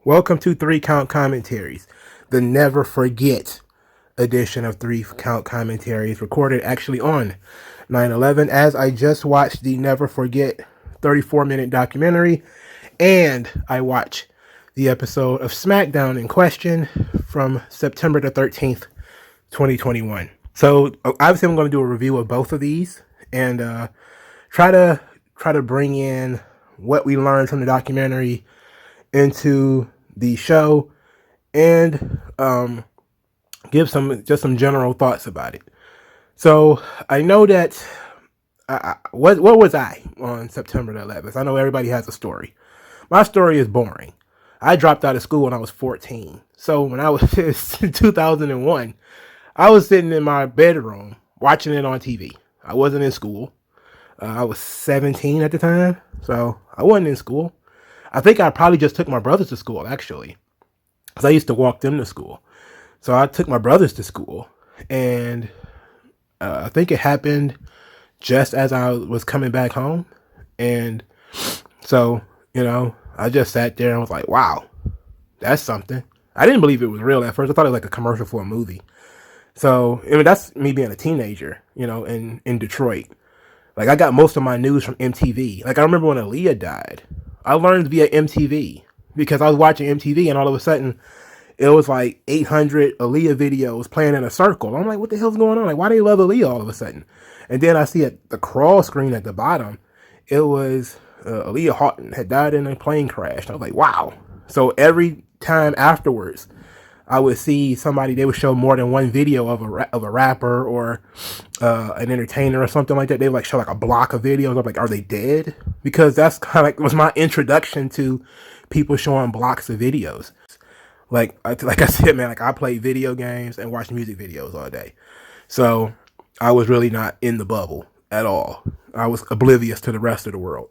Welcome to Three Count Commentaries, the never forget edition of Three Count Commentaries, recorded actually on 9/11, as I just watched the never forget 34-minute documentary, and I watched the episode of Smackdown in question from September the 13th, 2021. So obviously I'm going to do a review of both of these and try to bring in what we learned from the documentary into the show and give some general thoughts about it. So I know that what was I on September the 11th? I know everybody has a story. My story is boring. I dropped out of school when I was 14. So when I was in 2001, I was sitting in my bedroom watching it on TV. I wasn't in school. I was 17 at the time, so I wasn't in school. I think I probably just took my brothers to school, actually, because I used to walk them to school. So I took my brothers to school, and I think it happened just as I was coming back home. And so, I just sat there and was like, wow, that's something. I didn't believe it was real at first. I thought it was like a commercial for a movie. So, that's me being a teenager, in Detroit. Like, I got most of my news from MTV. Like, I remember when Aaliyah died. I learned via MTV because I was watching MTV and all of a sudden it was like 800 Aaliyah videos playing in a circle. I'm like, what the hell's going on? Like, why do they love Aaliyah all of a sudden? And then I see at the crawl screen at the bottom, it was Aaliyah Houghton had died in a plane crash. I was like, wow. So every time afterwards, I would see somebody, they would show more than one video of a rapper or an entertainer or something like that. They would like show like a block of videos. I'm like, are they dead? Because that's kind of like was my introduction to people showing blocks of videos. Like I said, man, like I play video games and watch music videos all day. So I was really not in the bubble at all. I was oblivious to the rest of the world.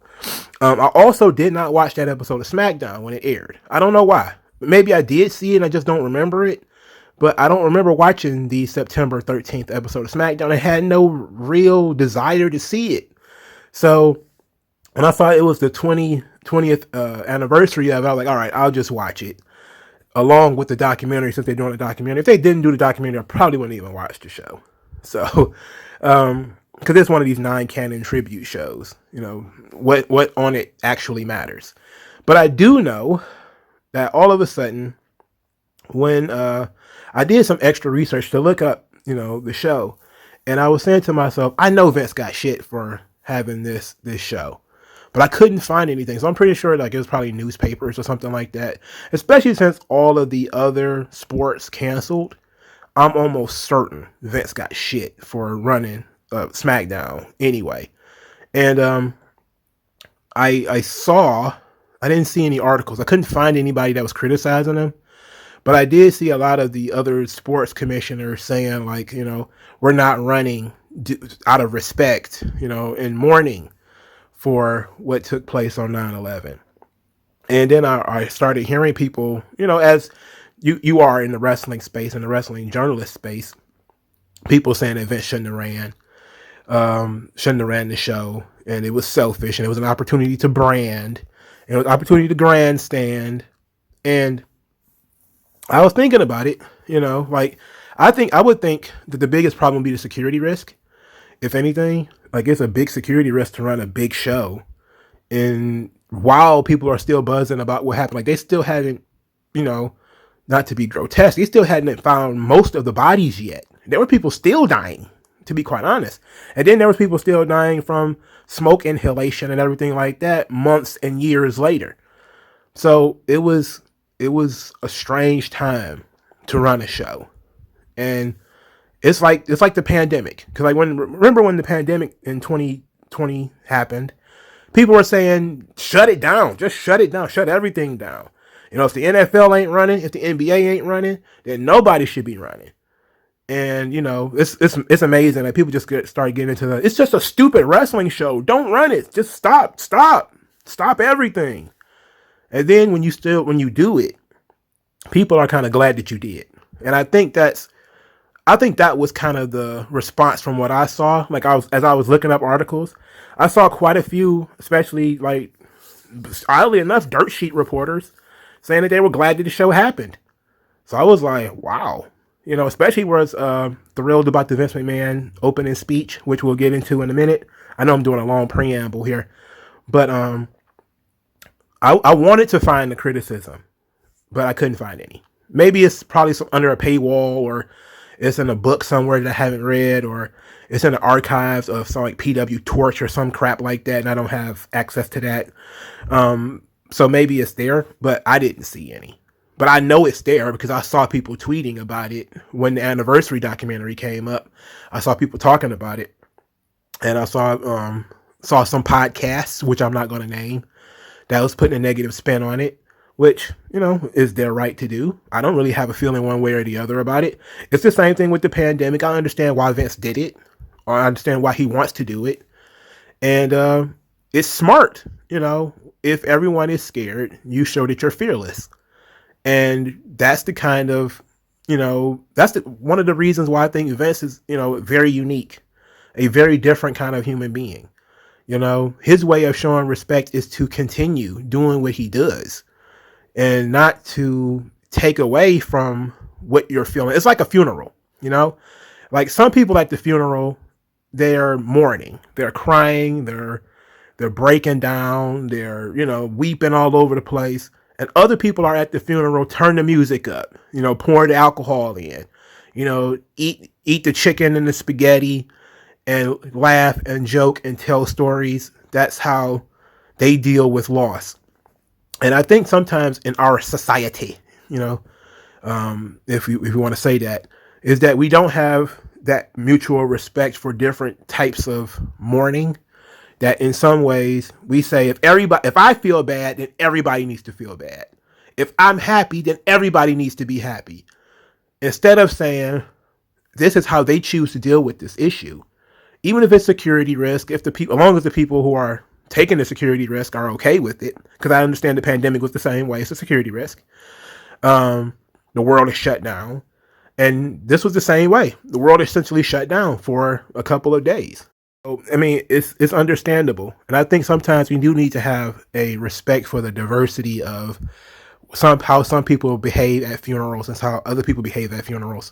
I also did not watch that episode of Smackdown when it aired. I don't know why. Maybe I did see it and I just don't remember it. But I don't remember watching the September 13th episode of Smackdown. I had no real desire to see it. So when I thought it was the 20th anniversary of it, I was like, all right, I'll just watch it. Along with the documentary, since they're doing a documentary. If they didn't do the documentary, I probably wouldn't even watch the show. So, because it's one of these non-canon tribute shows. What on it actually matters. But I do know that all of a sudden, when I did some extra research to look up, the show, and I was saying to myself, I know Vince got shit for having this show, but I couldn't find anything. So I'm pretty sure like it was probably newspapers or something like that, especially since all of the other sports canceled. I'm almost certain Vince got shit for running SmackDown anyway. And I didn't see any articles. I couldn't find anybody that was criticizing him. But I did see a lot of the other sports commissioners saying, like, we're not running out of respect, in mourning for what took place on 9/11. And then I started hearing people, as you are in the wrestling space, in the wrestling journalist space, people saying that Vince shouldn't have ran the show, and it was selfish, and it was an opportunity to brand. It was an opportunity to grandstand. And I was thinking about it, like I would think that the biggest problem would be the security risk. If anything, like it's a big security risk to run a big show. And while people are still buzzing about what happened, like they still hadn't, not to be grotesque, they still hadn't found most of the bodies yet. There were people still dying, to be quite honest. And then there was people still dying from smoke inhalation and everything like that months and years later. So it was a strange time to run a show. And it's like the pandemic. Because like remember when the pandemic in 2020 happened, people were saying, shut it down. Just shut it down. Shut everything down. If the NFL ain't running, if the NBA ain't running, then nobody should be running. And, it's amazing that people just start getting into it's just a stupid wrestling show. Don't run it. Just stop everything. And then when you do it, people are kind of glad that you did. And I think that was kind of the response from what I saw. Like as I was looking up articles, I saw quite a few, especially like oddly enough, dirt sheet reporters saying that they were glad that the show happened. So I was like, wow. You know, especially was thrilled about the Vince McMahon opening speech, which we'll get into in a minute. I know I'm doing a long preamble here, but I wanted to find the criticism, but I couldn't find any. Maybe it's probably under a paywall, or it's in a book somewhere that I haven't read, or it's in the archives of some like PW Torch or some crap like that, and I don't have access to that. So maybe it's there, but I didn't see any. But I know it's there because I saw people tweeting about it when the anniversary documentary came up. I saw people talking about it, and I saw some podcasts, which I'm not going to name, that was putting a negative spin on it, which, you know, is their right to do. I don't really have a feeling one way or the other about it. It's the same thing with the pandemic. I understand why Vince did it, or I understand why he wants to do it, and it's smart. You know, if everyone is scared, you show that you're fearless. And that's the kind of, you know, that's one of the reasons why I think Vince is, you know, very unique, a very different kind of human being. You know, his way of showing respect is to continue doing what he does and not to take away from what you're feeling. It's like a funeral, you know, like some people at the funeral, they're mourning, they're crying, they're breaking down, they're, you know, weeping all over the place. And other people are at the funeral, turn the music up, you know, pour the alcohol in, you know, eat the chicken and the spaghetti and laugh and joke and tell stories. That's how they deal with loss. And I think sometimes in our society, you know, if you want to say that, is that we don't have that mutual respect for different types of mourning. That in some ways we say, if I feel bad, then everybody needs to feel bad. If I'm happy, then everybody needs to be happy. Instead of saying, this is how they choose to deal with this issue. Even if it's security risk, as long as the people who are taking the security risk are okay with it, because I understand the pandemic was the same way. It's a security risk. The world is shut down. And this was the same way. The world essentially shut down for a couple of days. I mean, it's understandable. And I think sometimes we do need to have a respect for the diversity of how some people behave at funerals and how other people behave at funerals.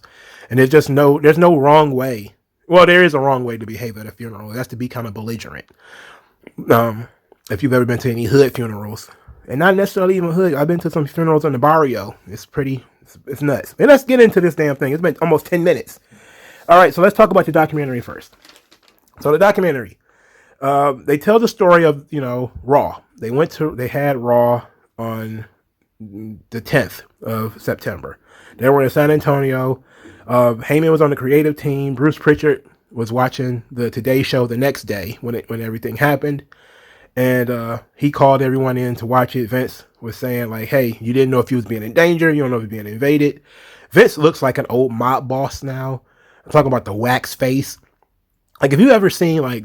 And there's no wrong way. Well, there is a wrong way to behave at a funeral. That's to be kind of belligerent. If you've ever been to any hood funerals, and not necessarily even hood, I've been to some funerals in the barrio. It's nuts. And let's get into this damn thing. It's been almost 10 minutes. All right, so let's talk about the documentary first. So the documentary, they tell the story of, you know, Raw. They had Raw on the 10th of September. They were in San Antonio. Heyman was on the creative team. Bruce Pritchard was watching the Today Show the next day when everything happened. And he called everyone in to watch it. Vince was saying like, hey, you didn't know if he was being in danger. You don't know if he's being invaded. Vince looks like an old mob boss now. I'm talking about the wax face. Like, if you ever seen, like,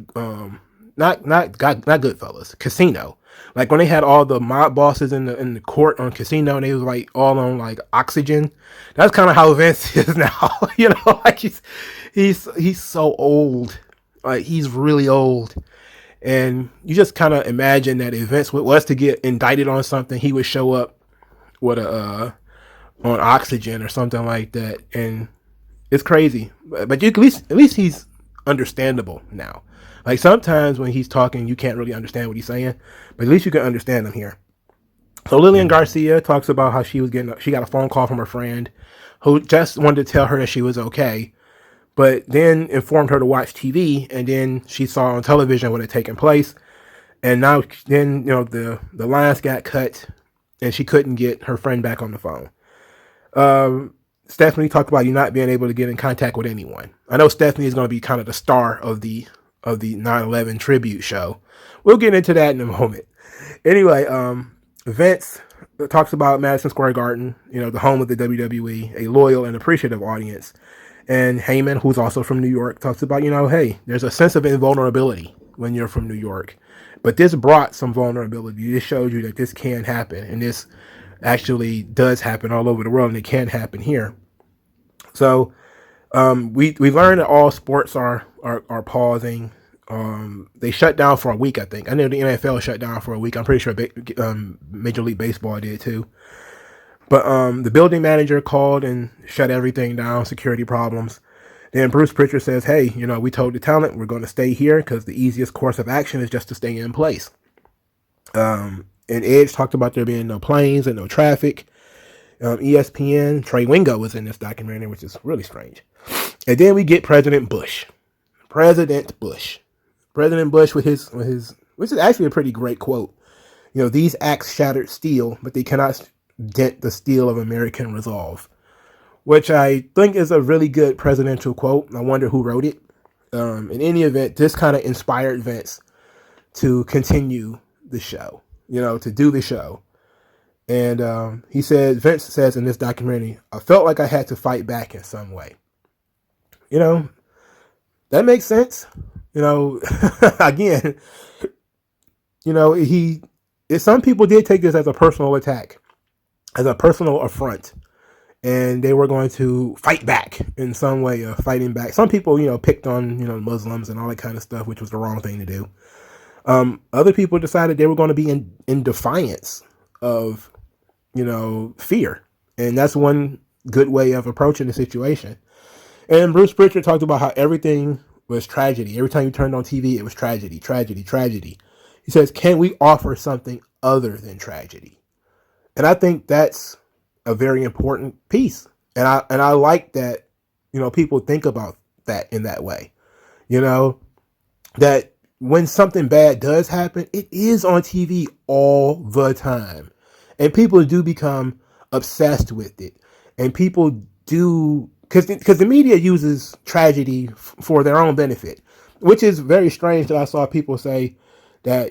not Goodfellas, Casino, like when they had all the mob bosses in the court on Casino, and they was like all on like oxygen. That's kind of how Vince is now. You know, like he's so old, like he's really old, and you just kind of imagine that if Vince was to get indicted on something, he would show up with on oxygen or something like that, and it's crazy. But at least he's understandable now. Like sometimes when he's talking, you can't really understand what he's saying, but at least you can understand him here. So Lillian Garcia talks about how she got a phone call from her friend who just wanted to tell her that she was okay, but then informed her to watch TV, and then she saw on television what had taken place, and now then, you know, the lines got cut, and she couldn't get her friend back on the phone. Stephanie talked about you not being able to get in contact with anyone. I know Stephanie is going to be kind of the star of the 9/11 tribute show. We'll get into that in a moment. Anyway, Vince talks about Madison Square Garden, you know, the home of the WWE, a loyal and appreciative audience. And Heyman, who's also from New York, talks about, you know, hey, there's a sense of invulnerability when you're from New York. But this brought some vulnerability. This shows you that this can happen, and this actually does happen all over the world, and it can happen here. So we learned that all sports are pausing. They shut down for a week, I think. I know the NFL shut down for a week. I'm pretty sure Major League Baseball did too. But the building manager called and shut everything down, security problems. Then Bruce Prichard says, hey, we told the talent we're going to stay here because the easiest course of action is just to stay in place. And Edge talked about there being no planes and no traffic. ESPN, Trey Wingo was in this documentary, which is really strange. And then we get President Bush. President Bush with his, which is actually a pretty great quote. These acts shattered steel, but they cannot dent the steel of American resolve, which I think is a really good presidential quote. I wonder who wrote it. In any event, this kind of inspired Vince to continue the show, to do the show. And Vince says in this documentary, I felt like I had to fight back in some way. That makes sense. Again, some people did take this as a personal attack, as a personal affront, and they were going to fight back in some way of fighting back. Some people, picked on, Muslims and all that kind of stuff, which was the wrong thing to do. Other people decided they were going to be in defiance of, fear. And that's one good way of approaching the situation. And Bruce Prichard talked about how everything was tragedy. Every time you turned on TV, it was tragedy, tragedy, tragedy. He says, can we offer something other than tragedy? And I think that's a very important piece. And I like that, people think about that in that way. That when something bad does happen, it is on TV all the time. And people do become obsessed with it. And people do, because the media uses tragedy for their own benefit, which is very strange that I saw people say that,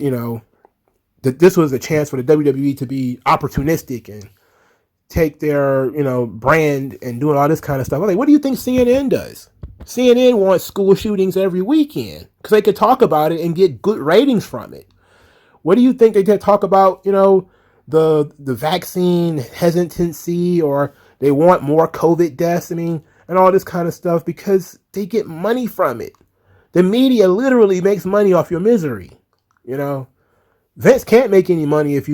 that this was a chance for the WWE to be opportunistic and take their, brand and doing all this kind of stuff. I'm like, what do you think CNN does? CNN wants school shootings every weekend because they could talk about it and get good ratings from it. What do you think they could talk about, the vaccine hesitancy, or they want more COVID deaths, and all this kind of stuff because they get money from it. The media literally makes money off your misery. Vince can't make any money if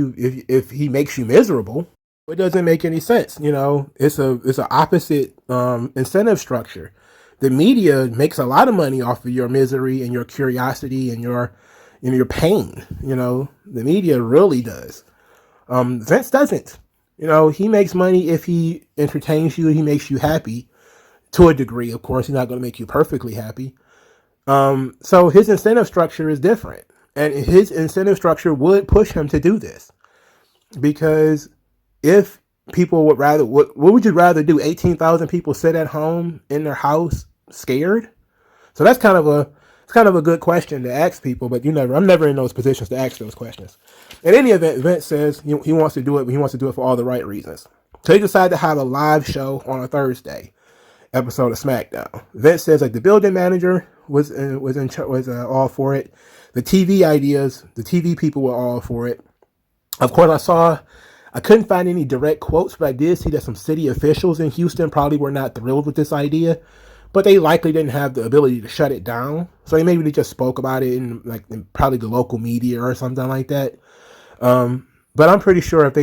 he makes you miserable. It doesn't make any sense. It's an opposite incentive structure. The media makes a lot of money off of your misery and your curiosity and your pain. The media really does. Vince doesn't. He makes money if he entertains you, he makes you happy to a degree. Of course, he's not going to make you perfectly happy. So his incentive structure is different. And his incentive structure would push him to do this. Because if people would rather, what would you rather do? 18,000 people sit at home in their house scared? So that's kind of a good question to ask people, but I'm never in those positions to ask those questions. In any event, Vince says he wants to do it, but he wants to do it for all the right reasons. So he decided to have a live show on a Thursday episode of Smackdown. Vince says the building manager was all for it. The TV ideas, the TV people were all for it. Of course, I couldn't find any direct quotes, but I did see that some city officials in Houston probably were not thrilled with this idea. But they likely didn't have the ability to shut it down. So they just spoke about it in probably the local media or something like that. But I'm pretty sure if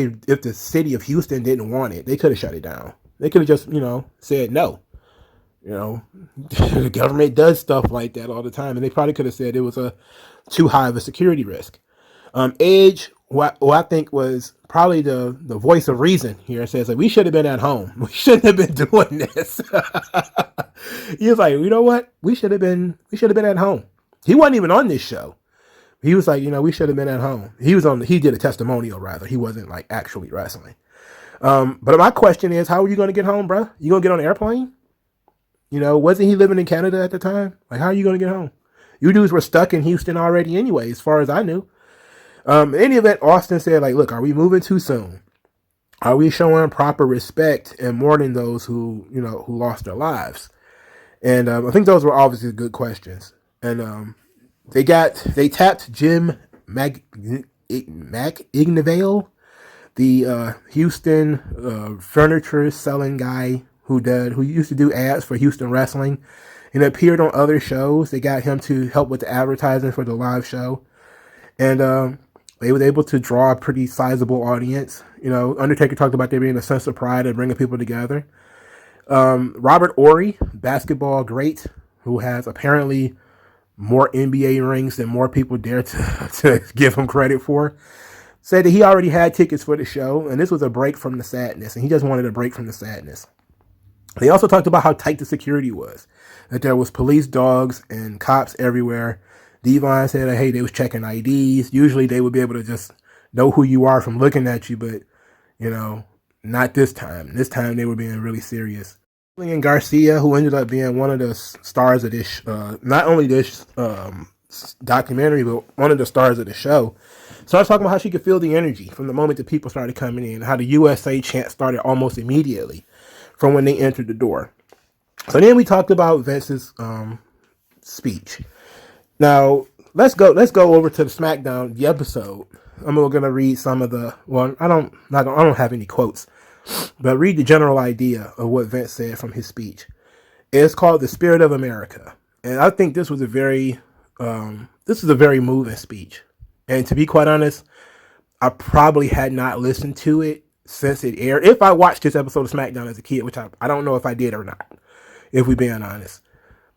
the city of Houston didn't want it, they could have shut it down. They could have just, said no. The government does stuff like that all the time. And they probably could have said it was too high of a security risk. Edge, who I think was probably the voice of reason here, says we should have been at home. We shouldn't have been doing this. He was like, you know what? We should have been at home. He wasn't even on this show. He was like, we should have been at home. He did a testimonial rather. He wasn't actually wrestling. But my question is, how are you going to get home, bro? You going to get on an airplane? Wasn't he living in Canada at the time? How are you going to get home? You dudes were stuck in Houston already anyway, as far as I knew. In any event, Austin said, look, are we moving too soon? Are we showing proper respect and mourning those who lost their lives? And I think those were obviously good questions. And they tapped Jim McIgnivale, the Houston furniture selling guy who used to do ads for Houston wrestling and appeared on other shows. They got him to help with the advertising for the live show. And they were able to draw a pretty sizable audience. You know, Undertaker talked about there being a sense of pride of bringing people together. Robert Ory, basketball great, who has apparently more NBA rings than more people dare to give him credit for, said that he already had tickets for the show, and this was a break from the sadness, and he just wanted a break from the sadness. They also talked about how tight the security was, that there was police dogs and cops everywhere. Devon said, hey, they was checking IDs. Usually they would be able to just know who you are from looking at you, but, you know, not this time. This time they were being really serious. Lillian Garcia, who ended up being one of the stars of this, not only this documentary, but one of the stars of the show, started talking about how she could feel the energy from the moment that people started coming in, how the USA chant started almost immediately from when they entered the door. So then we talked about Vince's speech. Now let's go over to the Smackdown, the episode. I'm gonna read some of the I don't have any quotes, but read the general idea of what Vince said from his speech. It's called "The Spirit of America," and I think this was a very moving speech. And to be quite honest, I probably had not listened to it since it aired. If I watched this episode of SmackDown as a kid, which I don't know if I did or not, if we're being honest.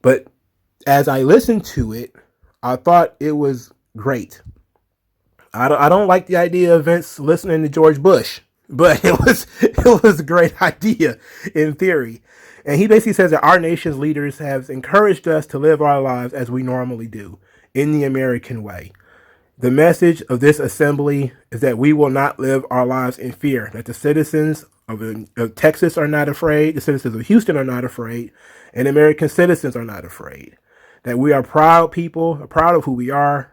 But as I listened to it, I thought it was great. I don't like the idea of Vince listening to George Bush, but it was a great idea in theory. And he basically says that our nation's leaders have encouraged us to live our lives as we normally do, in the American way. The message of this assembly is that we will not live our lives in fear, that the citizens of Texas are not afraid, the citizens of Houston are not afraid, and American citizens are not afraid. That we are proud people, proud of who we are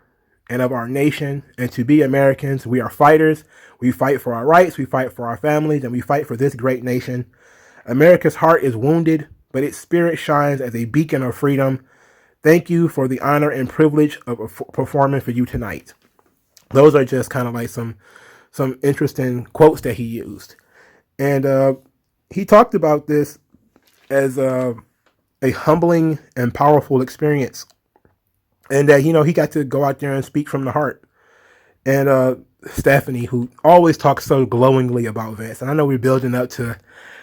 and of our nation, and to be Americans, we are fighters. We fight for our rights, we fight for our families, and we fight for this great nation. America's heart is wounded, but its spirit shines as a beacon of freedom. Thank you for the honor and privilege of performing for you tonight. Those are just kind of like some interesting quotes that he used. And he talked about this as a humbling and powerful experience. And that, you know, he got to go out there and speak from the heart. And Stephanie, who always talks so glowingly about Vince, and I know we're building up to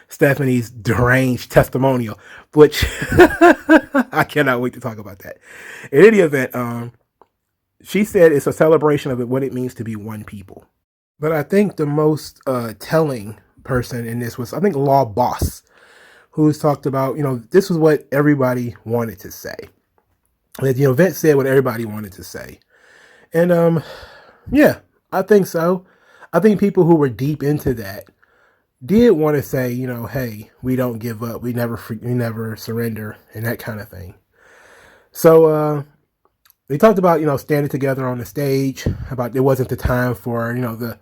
Stephanie's deranged testimonial, which I cannot wait to talk about that. In any event, she said it's a celebration of what it means to be one people. But I think the most telling person in this was, I think, Law Boss, who's talked about, you know, this was what everybody wanted to say. That, you know, Vince said what everybody wanted to say. And yeah, I think so. I think people who were deep into that did want to say, you know, hey, we don't give up, we never surrender, and that kind of thing. So they talked about, you know, standing together on the stage, about it wasn't the time for, you know, the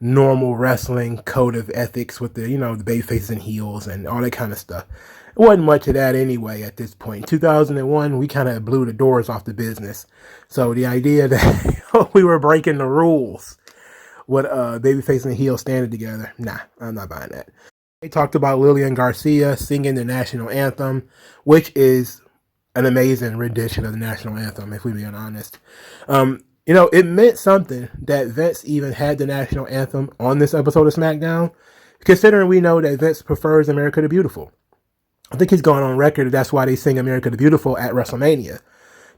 normal wrestling code of ethics with the, you know, the baby faces and heels and all that kind of stuff. It wasn't much of that anyway at this point. In 2001, we kind of blew the doors off the business. So the idea that we were breaking the rules with babyface and heel standing together, nah, I'm not buying that. They talked about Lillian Garcia singing the national anthem, which is an amazing rendition of the national anthem, if we're being honest. You know, it meant something that Vince even had the national anthem on this episode of SmackDown, considering we know that Vince prefers America the Beautiful. I think he's gone on record that that's why they sing America the Beautiful at WrestleMania,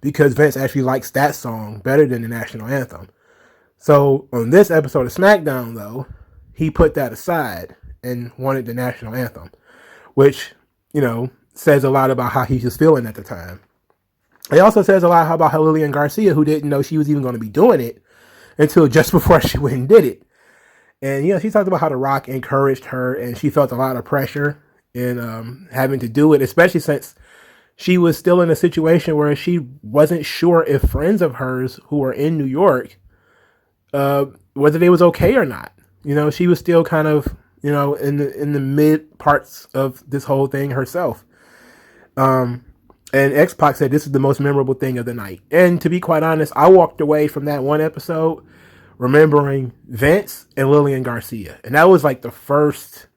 because Vince actually likes that song better than the national anthem. So on this episode of SmackDown, though, he put that aside and wanted the national anthem, which, you know, says a lot about how he was feeling at the time. It also says a lot about how Lillian Garcia, who didn't know she was even going to be doing it until just before she went and did it. And, you know, she talked about how The Rock encouraged her, and she felt a lot of pressure in having to do it, especially since she was still in a situation where she wasn't sure if friends of hers who were in New York, whether they was okay or not. You know, she was still kind of, you know, in the mid parts of this whole thing herself. And X-Pac said this is the most memorable thing of the night. And to be quite honest, I walked away from that one episode remembering Vince and Lillian Garcia. And that was like the first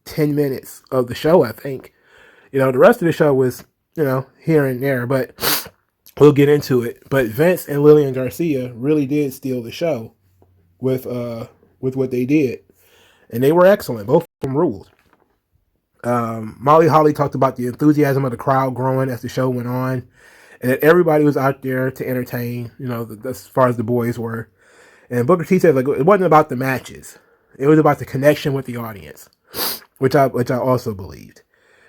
10 minutes of the show, I think. You know, the rest of the show was, you know, here and there, but we'll get into it. But Vince and Lillian Garcia really did steal the show with what they did. and they were excellent. Both of them ruled. Molly Holly talked about the enthusiasm of the crowd growing as the show went on, and that everybody was out there to entertain, as far as the boys were. And Booker T said, like, it wasn't about the matches. It was about the connection with the audience, which I also believed.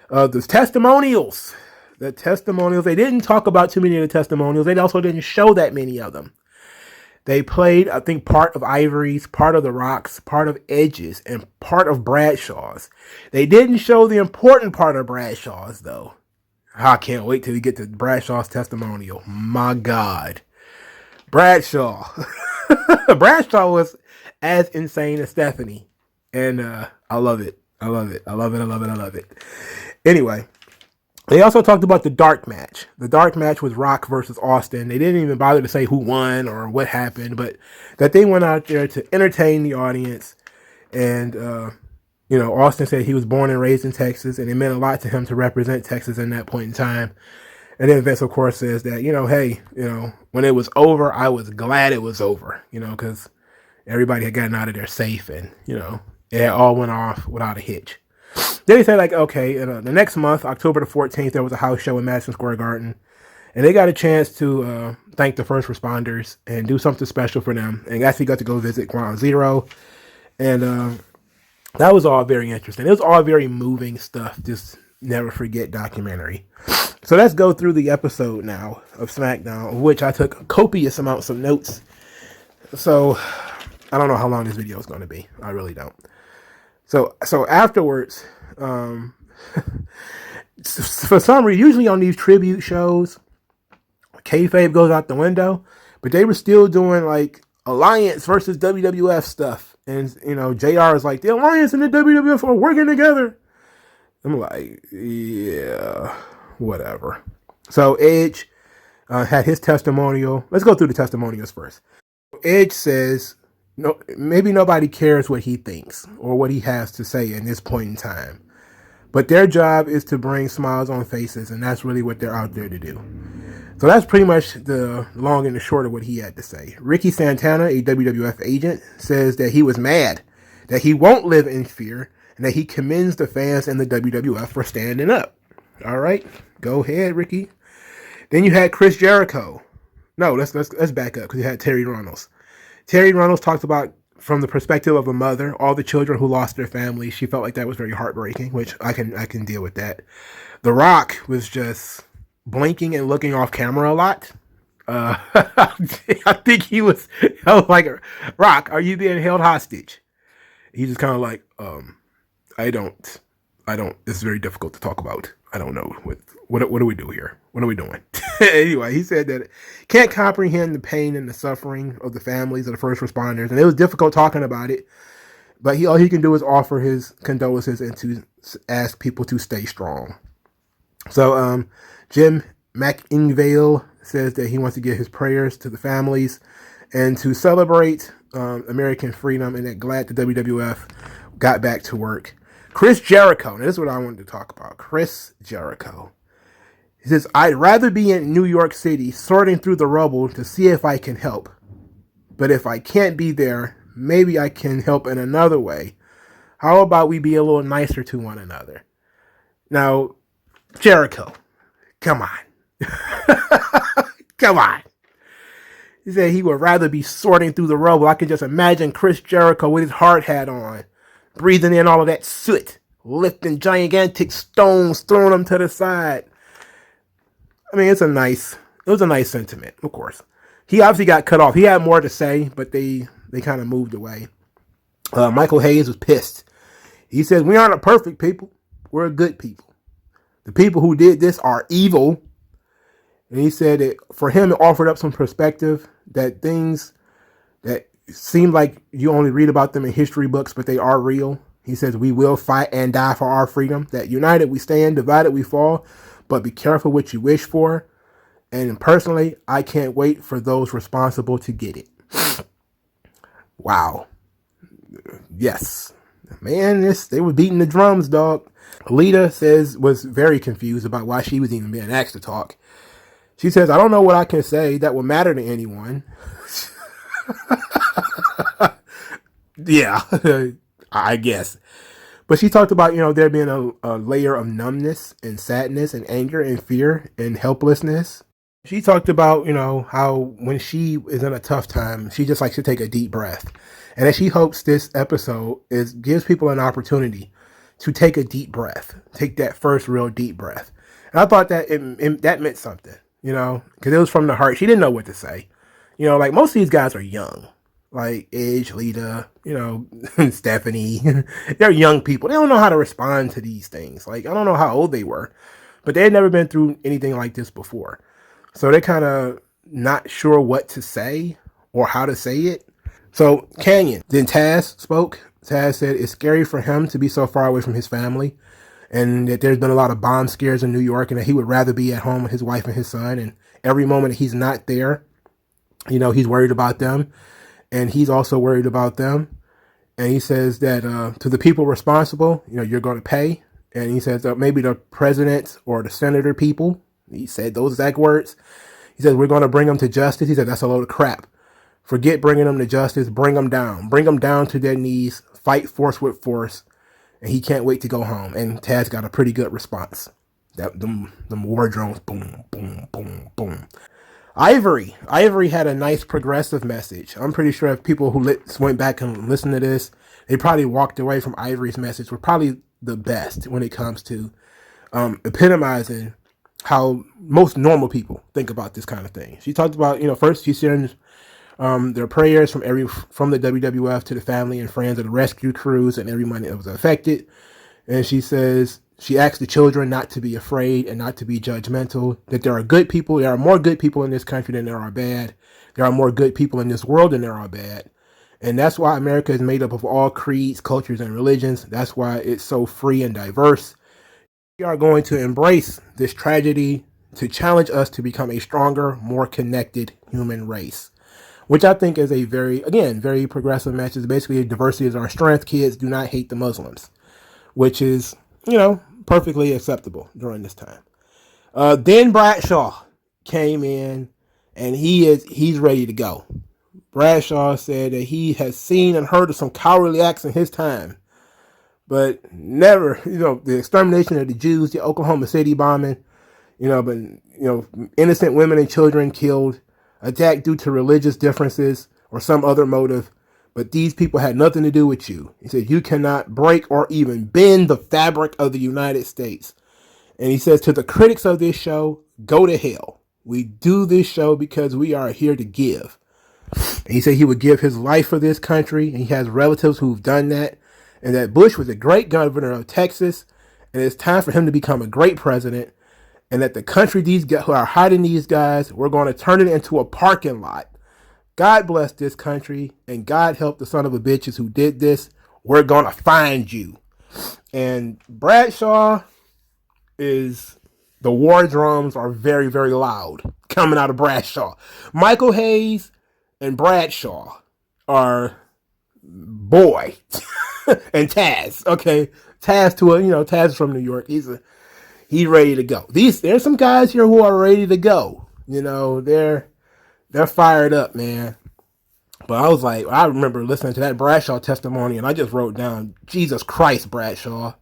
The testimonials. The testimonials, they didn't talk about too many of the testimonials. They also didn't show that many of them. They played, I think, part of Ivory's, part of The Rock's, part of Edge's, and part of Bradshaw's. They didn't show the important part of Bradshaw's, though. I can't wait till we get to Bradshaw's testimonial. My God. Bradshaw. Bradshaw was as insane as Stephanie. And I love it. I love it. I love it. I love it. I love it. Anyway, they also talked about the dark match. The dark match was Rock versus Austin. They didn't even bother to say who won or what happened, but that they went out there to entertain the audience. And, Austin said he was born and raised in Texas, and it meant a lot to him to represent Texas in that point in time. And then Vince, of course, says that, hey, when it was over, I was glad it was over, because everybody had gotten out of there safe and, it all went off without a hitch. Then he said, like, okay, the next month, October the 14th, there was a house show in Madison Square Garden. And they got a chance to thank the first responders and do something special for them. And actually got to go visit Ground Zero. And that was all very interesting. It was all very moving stuff. Just never forget documentary. So let's go through the episode now of SmackDown, of which I took copious amounts of notes. So I don't know how long this video is going to be. I really don't. So afterwards, for some reason, usually on these tribute shows, kayfabe goes out the window, but they were still doing like Alliance versus WWF stuff. And, JR is like, the Alliance and the WWF are working together. I'm like, yeah, whatever. So Edge had his testimonial. Let's go through the testimonials first. Edge says, no, maybe nobody cares what he thinks or what he has to say in this point in time. But their job is to bring smiles on faces, and that's really what they're out there to do. So that's pretty much the long and the short of what he had to say. Ricky Santana, a WWF agent, says that he was mad, that he won't live in fear, and that he commends the fans and the WWF for standing up. All right, go ahead, Ricky. Then you had Chris Jericho. No, let's back up because you had Terry Runnels. Terry Runnels talked about, from the perspective of a mother, all the children who lost their families. She felt like that was very heartbreaking, which I can deal with that. The Rock was just blinking and looking off camera a lot. I think I was like, Rock, are you being held hostage? He just kind of like, I don't. It's very difficult to talk about. I don't know what do we do here? What are we doing? Anyway, he said that can't comprehend the pain and the suffering of the families of the first responders, and it was difficult talking about it. But all he can do is offer his condolences and to ask people to stay strong. So Jim McIngvale says that he wants to give his prayers to the families and to celebrate American freedom, and that glad the WWF got back to work. Chris Jericho, now this is what I wanted to talk about. Chris Jericho. He says, I'd rather be in New York City sorting through the rubble to see if I can help. But if I can't be there, maybe I can help in another way. How about we be a little nicer to one another? Now, Jericho, come on. Come on. He said he would rather be sorting through the rubble. I can just imagine Chris Jericho with his hard hat on, breathing in all of that soot, lifting gigantic stones, throwing them to the side. I mean, it was a nice sentiment, of course. He obviously got cut off. He had more to say, but they kind of moved away. Michael Hayes was pissed. He said, we aren't a perfect people. We're a good people. The people who did this are evil. And he said that for him, it offered up some perspective that things that seem like you only read about them in history books, but they are real. He says, we will fight and die for our freedom. That united we stand, divided we fall. But be careful what you wish for. And personally, I can't wait for those responsible to get it. Wow. Yes. Man, they were beating the drums, dog. Alita was very confused about why she was even being asked to talk. She says, I don't know what I can say that will matter to anyone. Yeah. I guess. But she talked about, there being a layer of numbness and sadness and anger and fear and helplessness. She talked about, how when she is in a tough time, she just likes to take a deep breath. And that she hopes this episode gives people an opportunity to take a deep breath, take that first real deep breath. And I thought that that meant something, because it was from the heart. She didn't know what to say. Like most of these guys are young, like Edge, Lita, Stephanie. They're young people. They don't know how to respond to these things. Like, I don't know how old they were, but they had never been through anything like this before. So they're kind of not sure what to say or how to say it. So Canyon, then Taz spoke. Taz said it's scary for him to be so far away from his family, and that there's been a lot of bomb scares in New York, and that he would rather be at home with his wife and his son. And every moment that he's not there, he's worried about them, and he's also worried about them. And he says that to the people responsible, you're going to pay. And he says that maybe the president or the senator people, he said those exact words. He says, we're going to bring them to justice. He said, that's a load of crap. Forget bringing them to justice. Bring them down. Bring them down to their knees. Fight force with force. And he can't wait to go home. And Taz got a pretty good response. Them war drones, boom, boom, boom, boom. Ivory had a nice progressive message. I'm pretty sure if people who went back and listened to this, they probably walked away from Ivory's message with probably the best when it comes to epitomizing how most normal people think about this kind of thing. She talked about, first she sends their prayers from the WWF to the family and friends of the rescue crews and everyone that was affected. And she says, she asks the children not to be afraid and not to be judgmental, that there are good people. There are more good people in this country than there are bad. There are more good people in this world than there are bad. And that's why America is made up of all creeds, cultures, and religions. That's why it's so free and diverse. We are going to embrace this tragedy to challenge us to become a stronger, more connected human race, which I think is a very progressive message. Basically, diversity is our strength. Kids, do not hate the Muslims, which is, perfectly acceptable during this time. Then Bradshaw came in, and he's ready to go. Bradshaw said that he has seen and heard of some cowardly acts in his time, but never, the extermination of the Jews, the Oklahoma City bombing, innocent women and children killed, attacked due to religious differences or some other motive. But these people had nothing to do with you. He said, you cannot break or even bend the fabric of the United States. And he says to the critics of this show, go to hell. We do this show because we are here to give. And he said he would give his life for this country. And he has relatives who've done that. And that Bush was a great governor of Texas. And it's time for him to become a great president. And that the country these guys who are hiding these guys, we're going to turn it into a parking lot. God bless this country, and God help the son of a bitches who did this. We're going to find you. And Bradshaw the war drums are very, very loud coming out of Bradshaw. Michael Hayes and Bradshaw are boy and Taz. Okay. Taz Taz is from New York. He's ready to go. There's some guys here who are ready to go. They're fired up, man. But I remember listening to that Bradshaw testimony, and I just wrote down, Jesus Christ, Bradshaw.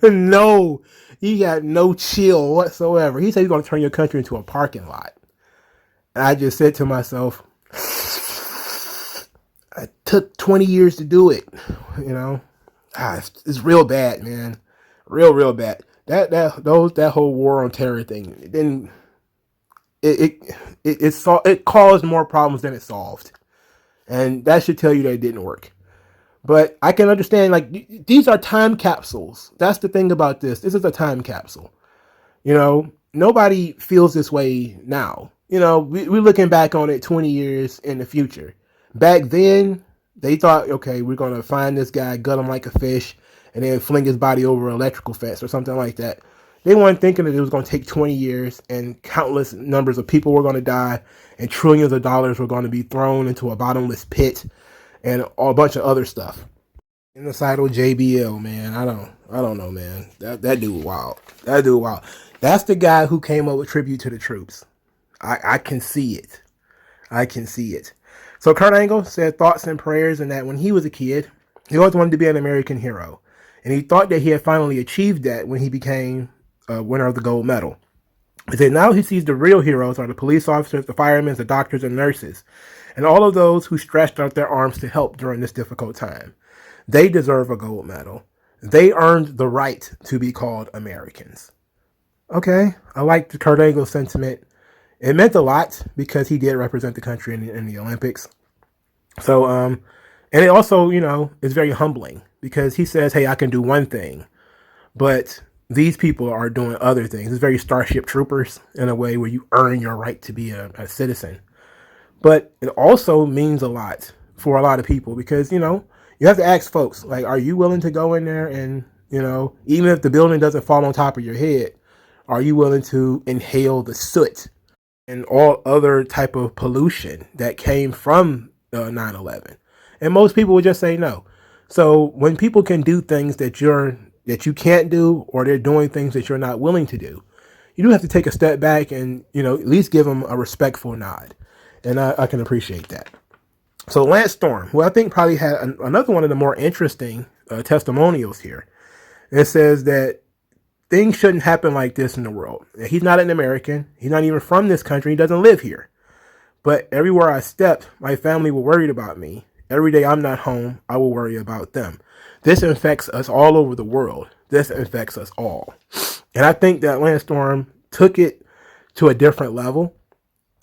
No, he got no chill whatsoever. He said he's going to turn your country into a parking lot. And I just said to myself, I took 20 years to do it. It's real bad, man. Real bad. That whole war on terror thing, it didn't. It caused more problems than it solved, and that should tell you that it didn't work. But I can understand, like, these are time capsules. That's the thing about this. This is a time capsule. Nobody feels this way now. We're looking back on it 20 years in the future. Back then, they thought, okay, we're going to find this guy, gut him like a fish, and then fling his body over an electrical fence or something like that. They weren't thinking that it was going to take 20 years and countless numbers of people were going to die and trillions of dollars were going to be thrown into a bottomless pit and a bunch of other stuff. Genocidal JBL, man. I don't know, man. That dude wild. That dude wild. That's the guy who came up with Tribute to the Troops. I can see it. So Kurt Angle said thoughts and prayers, and that when he was a kid, he always wanted to be an American hero. And he thought that he had finally achieved that when he became a winner of the gold medal. He said now he sees the real heroes are the police officers, the firemen, the doctors, and nurses, and all of those who stretched out their arms to help during this difficult time. They deserve a gold medal. They earned the right to be called Americans. Okay, I like the Kurt Angle sentiment. It meant a lot because he did represent the country in the Olympics. So, and it also, is very humbling because he says, hey, I can do one thing, but these people are doing other things. It's very Starship Troopers in a way where you earn your right to be a citizen. But it also means a lot for a lot of people because, you have to ask folks, like, are you willing to go in there and, even if the building doesn't fall on top of your head, are you willing to inhale the soot and all other type of pollution that came from 9/11? And most people would just say no. So when people can do things that you can't do, or they're doing things that you're not willing to do, you do have to take a step back and, at least give them a respectful nod. And I can appreciate that. So Lance Storm, who I think probably had another one of the more interesting testimonials here, it says that things shouldn't happen like this in the world. He's not an American. He's not even from this country. He doesn't live here. But everywhere I stepped, my family were worried about me. Every day I'm not home, I will worry about them. This infects us all over the world. This infects us all. And I think that Lance Storm took it to a different level.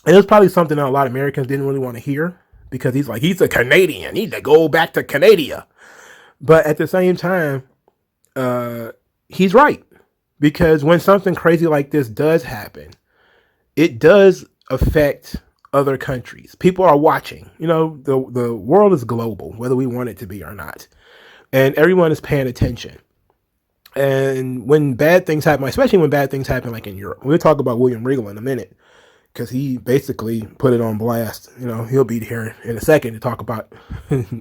And it was probably something that a lot of Americans didn't really want to hear because he's a Canadian. He need to go back to Canada. But at the same time, he's right. Because when something crazy like this does happen, it does affect other countries. People are watching. The world is global, whether we want it to be or not. And everyone is paying attention. And when bad things happen, especially when bad things happen like in Europe, we'll talk about William Regal in a minute, because he basically put it on blast. He'll be here in a second to talk about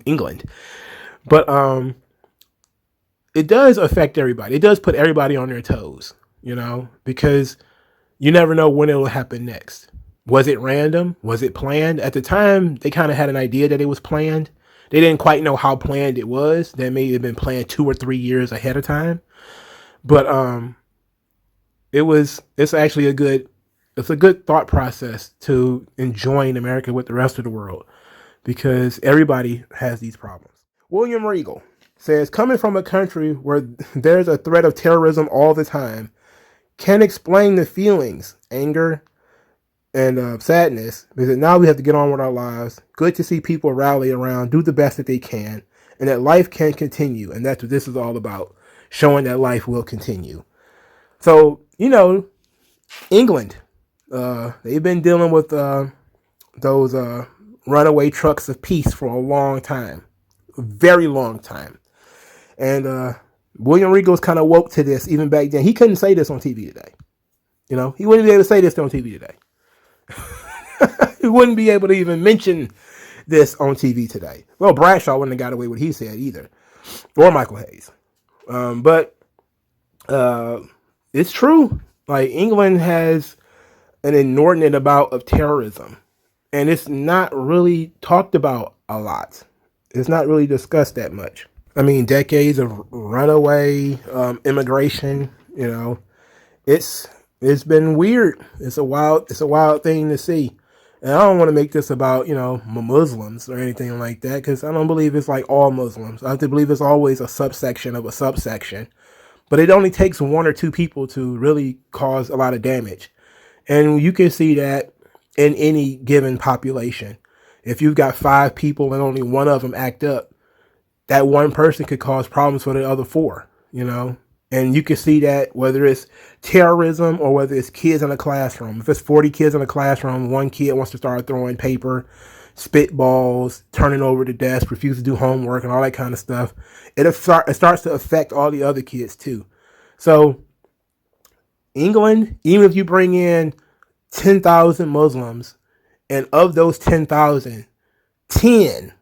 England. But it does affect everybody. It does put everybody on their toes, because you never know when it will happen next. Was it random? Was it planned? At the time, they kind of had an idea that it was planned. They didn't quite know how planned it was. That may have been planned 2 or 3 years ahead of time. But it's actually a good thought process to enjoying America with the rest of the world, because everybody has these problems. William Regal says, coming from a country where there's a threat of terrorism all the time, can explain the feelings, anger, and sadness, because now we have to get on with our lives. Good to see people rally around, do the best that they can, and that life can continue. And that's what this is all about, showing that life will continue. So, England, they've been dealing with those runaway trucks of peace for a long time, a very long time. And William Regal's kind of woke to this even back then. He couldn't say this on TV today. He wouldn't be able to say this on TV today. He wouldn't be able to even mention this on TV today. Well, Bradshaw wouldn't have got away with what he said either, or Michael Hayes. But it's true. Like, England has an inordinate amount of terrorism, and it's not really talked about a lot. It's not really discussed that much. I mean, decades of runaway immigration. It's been weird. It's a wild thing to see. And I don't want to make this about, Muslims or anything like that, because I don't believe it's like all Muslims. I have to believe it's always a subsection of a subsection. But it only takes 1 or 2 people to really cause a lot of damage. And you can see that in any given population. If you've got 5 people and only one of them act up, that one person could cause problems for the other 4, And you can see that whether it's terrorism or whether it's kids in a classroom. If it's 40 kids in a classroom, one kid wants to start throwing paper, spitballs, turning over the desk, refuse to do homework, and all that kind of stuff. It starts to affect all the other kids too. So England, even if you bring in 10,000 Muslims, and of those 10,000, 10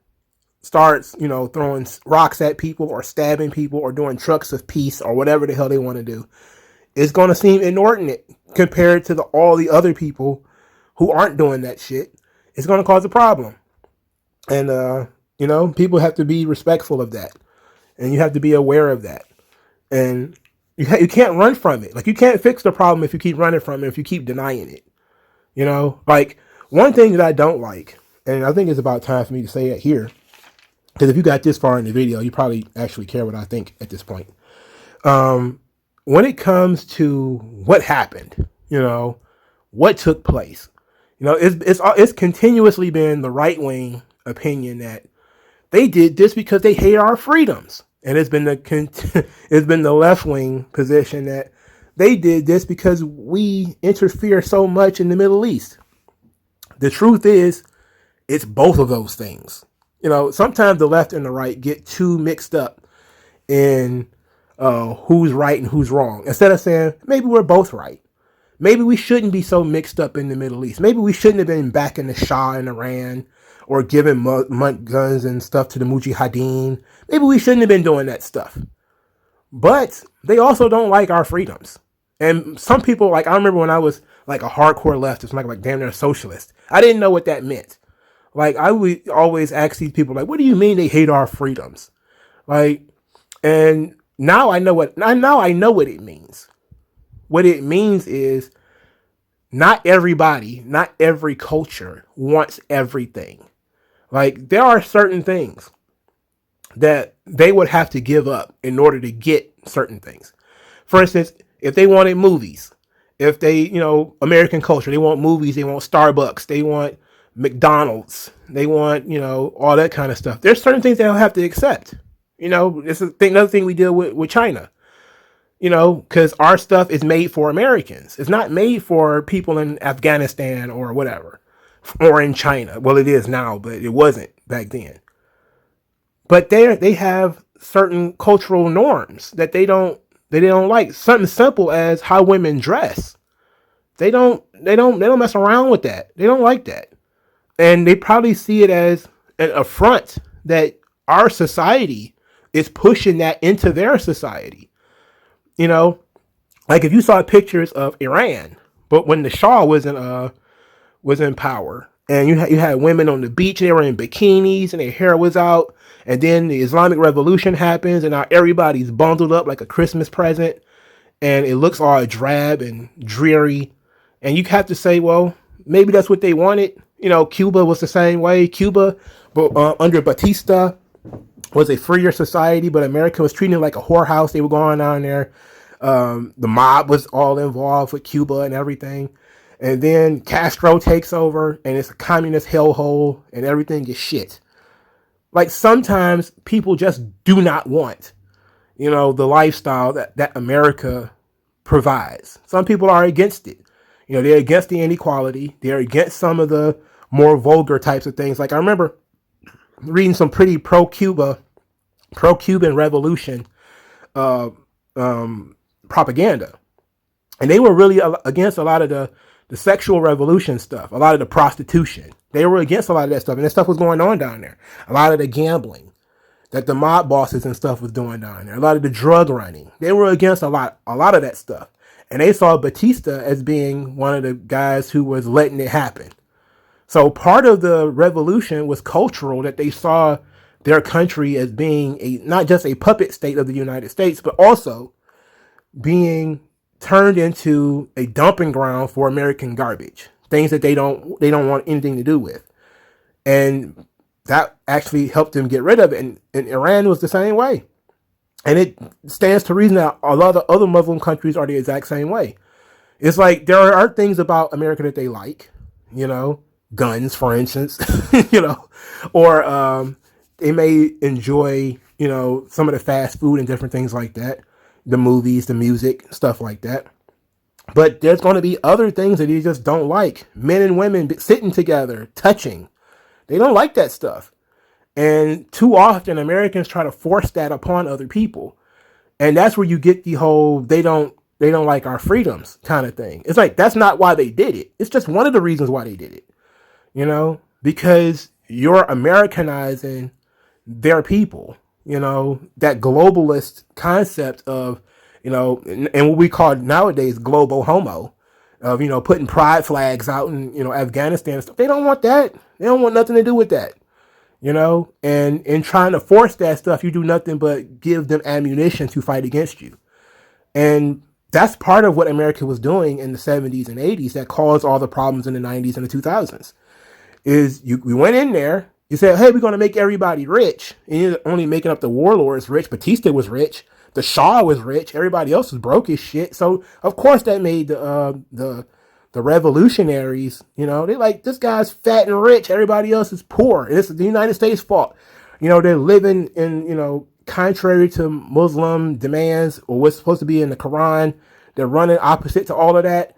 starts, throwing rocks at people or stabbing people or doing trucks of peace or whatever the hell they want to do, it's going to seem inordinate compared to all the other people who aren't doing that shit. It's going to cause a problem. And, people have to be respectful of that. And you have to be aware of that. And you can't run from it. Like, you can't fix the problem if you keep running from it, if you keep denying it. Like, one thing that I don't like, and I think it's about time for me to say it here, because if you got this far in the video, you probably actually care what I think at this point. When it comes to what happened, what took place, it's continuously been the right wing opinion that they did this because they hate our freedoms, and it's been the left wing position that they did this because we interfere so much in the Middle East. The truth is, it's both of those things. Sometimes the left and the right get too mixed up in who's right and who's wrong. Instead of saying, maybe we're both right. Maybe we shouldn't be so mixed up in the Middle East. Maybe we shouldn't have been backing the Shah in Iran or giving guns and stuff to the Mujahideen. Maybe we shouldn't have been doing that stuff. But they also don't like our freedoms. And some people, like, I remember when I was like a hardcore leftist, like damn near a socialist, I didn't know what that meant. Like, I would always ask these people, like, what do you mean they hate our freedoms? Like, and now I know what it means. What it means is not everybody, not every culture wants everything. Like, there are certain things that they would have to give up in order to get certain things. For instance, if they wanted movies, if they, American culture, they want movies, they want Starbucks, they want McDonald's, they want, all that kind of stuff. There's certain things they'll have to accept. This is another thing we deal with China. Because our stuff is made for Americans. It's not made for people in Afghanistan or whatever, or in China. Well, it is now, but it wasn't back then. But they have certain cultural norms that they don't like. Something simple as how women dress. They don't mess around with that. They don't like that. And they probably see it as an affront that our society is pushing that into their society. Like if you saw pictures of Iran, but when the Shah was in power, and you had women on the beach, they were in bikinis and their hair was out, and then the Islamic Revolution happens, and now everybody's bundled up like a Christmas present, and it looks all drab and dreary, and you have to say, well, maybe that's what they wanted. Cuba was the same way. Cuba, under Batista, was a freer society, but America was treating it like a whorehouse. They were going down there. The mob was all involved with Cuba and everything. And then Castro takes over, and it's a communist hellhole, and everything is shit. Like, sometimes people just do not want, the lifestyle that America provides. Some people are against it. They're against the inequality. They're against some of the more vulgar types of things. Like, I remember reading some pretty pro-Cuban revolution propaganda, and they were really against a lot of the sexual revolution stuff, a lot of the prostitution. They were against a lot of that stuff, and that stuff was going on down there. A lot of the gambling that the mob bosses and stuff was doing down there, a lot of the drug running. They were against a lot of that stuff, and they saw Batista as being one of the guys who was letting it happen. So part of the revolution was cultural, that they saw their country as being not just a puppet state of the United States, but also being turned into a dumping ground for American garbage, things that they don't want anything to do with. And that actually helped them get rid of it. And Iran was the same way. And it stands to reason that a lot of other Muslim countries are the exact same way. It's like there are things about America that they like, guns, for instance, or they may enjoy, some of the fast food and different things like that, the movies, the music, stuff like that. But there's going to be other things that you just don't like. Men and women sitting together, touching. They don't like that stuff. And too often Americans try to force that upon other people. And that's where you get the whole they don't like our freedoms kind of thing. It's like, that's not why they did it. It's just one of the reasons why they did it. Because you're Americanizing their people. That globalist concept of, and what we call nowadays global homo, of, putting pride flags out in, Afghanistan and stuff. They don't want that. They don't want nothing to do with that. and in trying to force that stuff, you do nothing but give them ammunition to fight against you. And that's part of what America was doing in the 70s and 80s that caused all the problems in the 90s and the 2000s. We went in there, you said, hey, we're going to make everybody rich. And you're only making up the warlords rich. Batista was rich. The Shah was rich. Everybody else was broke as shit. So, of course, that made the revolutionaries, they like, this guy's fat and rich. Everybody else is poor. It's the United States' fault. They're living in, contrary to Muslim demands or what's supposed to be in the Quran. They're running opposite to all of that.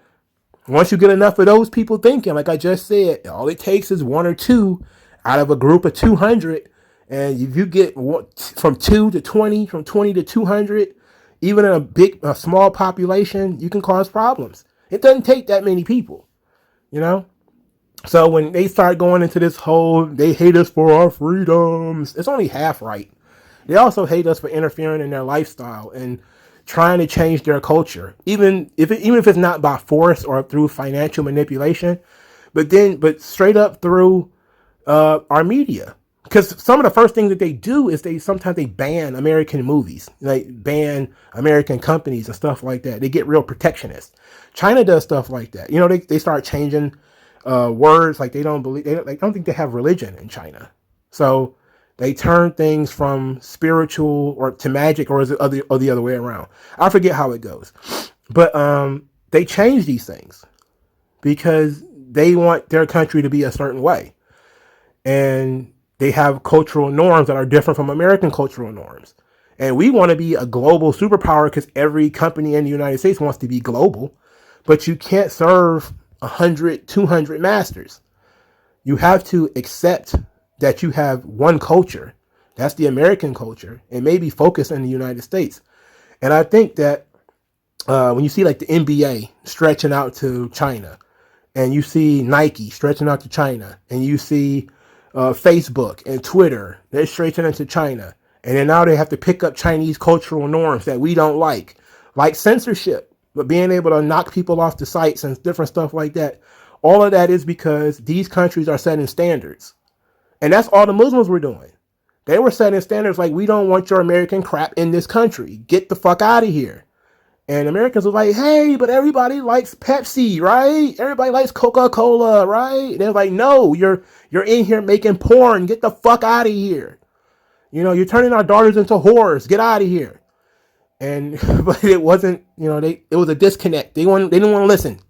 Once you get enough of those people thinking, like I just said, all it takes is one or two out of a group of 200. And if you get from 2 to 20, from 20 to 200, even in a small population, you can cause problems. It doesn't take that many people, So when they start going into this whole, they hate us for our freedoms, it's only half right. They also hate us for interfering in their lifestyle and trying to change their culture, even if it's not by force or through financial manipulation, but straight up through our media. Because some of the first things that they do is sometimes they ban American movies, like ban American companies and stuff like that. They get real protectionist. China does stuff like that. They start changing words, like they don't think they have religion in China, so they turn things from spiritual or to magic, or is it the other way around? I forget how it goes. But they change these things because they want their country to be a certain way. And they have cultural norms that are different from American cultural norms. And we want to be a global superpower because every company in the United States wants to be global. But you can't serve 100, 200 masters. You have to accept that you have one culture. That's the American culture, and maybe focus in the United States. And I think that when you see like the NBA stretching out to China, and you see Nike stretching out to China, and you see Facebook and Twitter, they're stretching into China. And then now they have to pick up Chinese cultural norms that we don't like censorship, but being able to knock people off the sites and different stuff like that. All of that is because these countries are setting standards. And that's all the Muslims were doing. They were setting standards like, we don't want your American crap in this country. Get the fuck out of here. And Americans were like, hey, but everybody likes Pepsi, right? Everybody likes Coca-Cola, right? They're like, no, you're in here making porn. Get the fuck out of here. You're turning our daughters into whores. Get out of here. And but it wasn't, it was a disconnect. They didn't want to listen.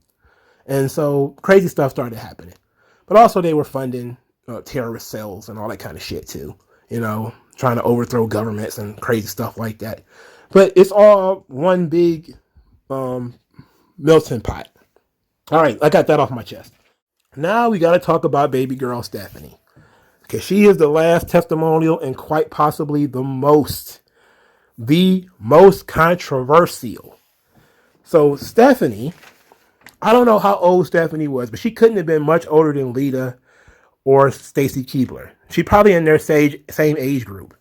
And so crazy stuff started happening. But also they were funding terrorist cells and all that kind of shit too, trying to overthrow governments and crazy stuff like that. But it's all one big melting pot. All right, I got that off my chest. Now we got to talk about baby girl Stephanie, because she is the last testimonial and quite possibly the most controversial. So Stephanie, I don't know how old Stephanie was, but she couldn't have been much older than Lita or Stacy Keibler. She probably in their same age group.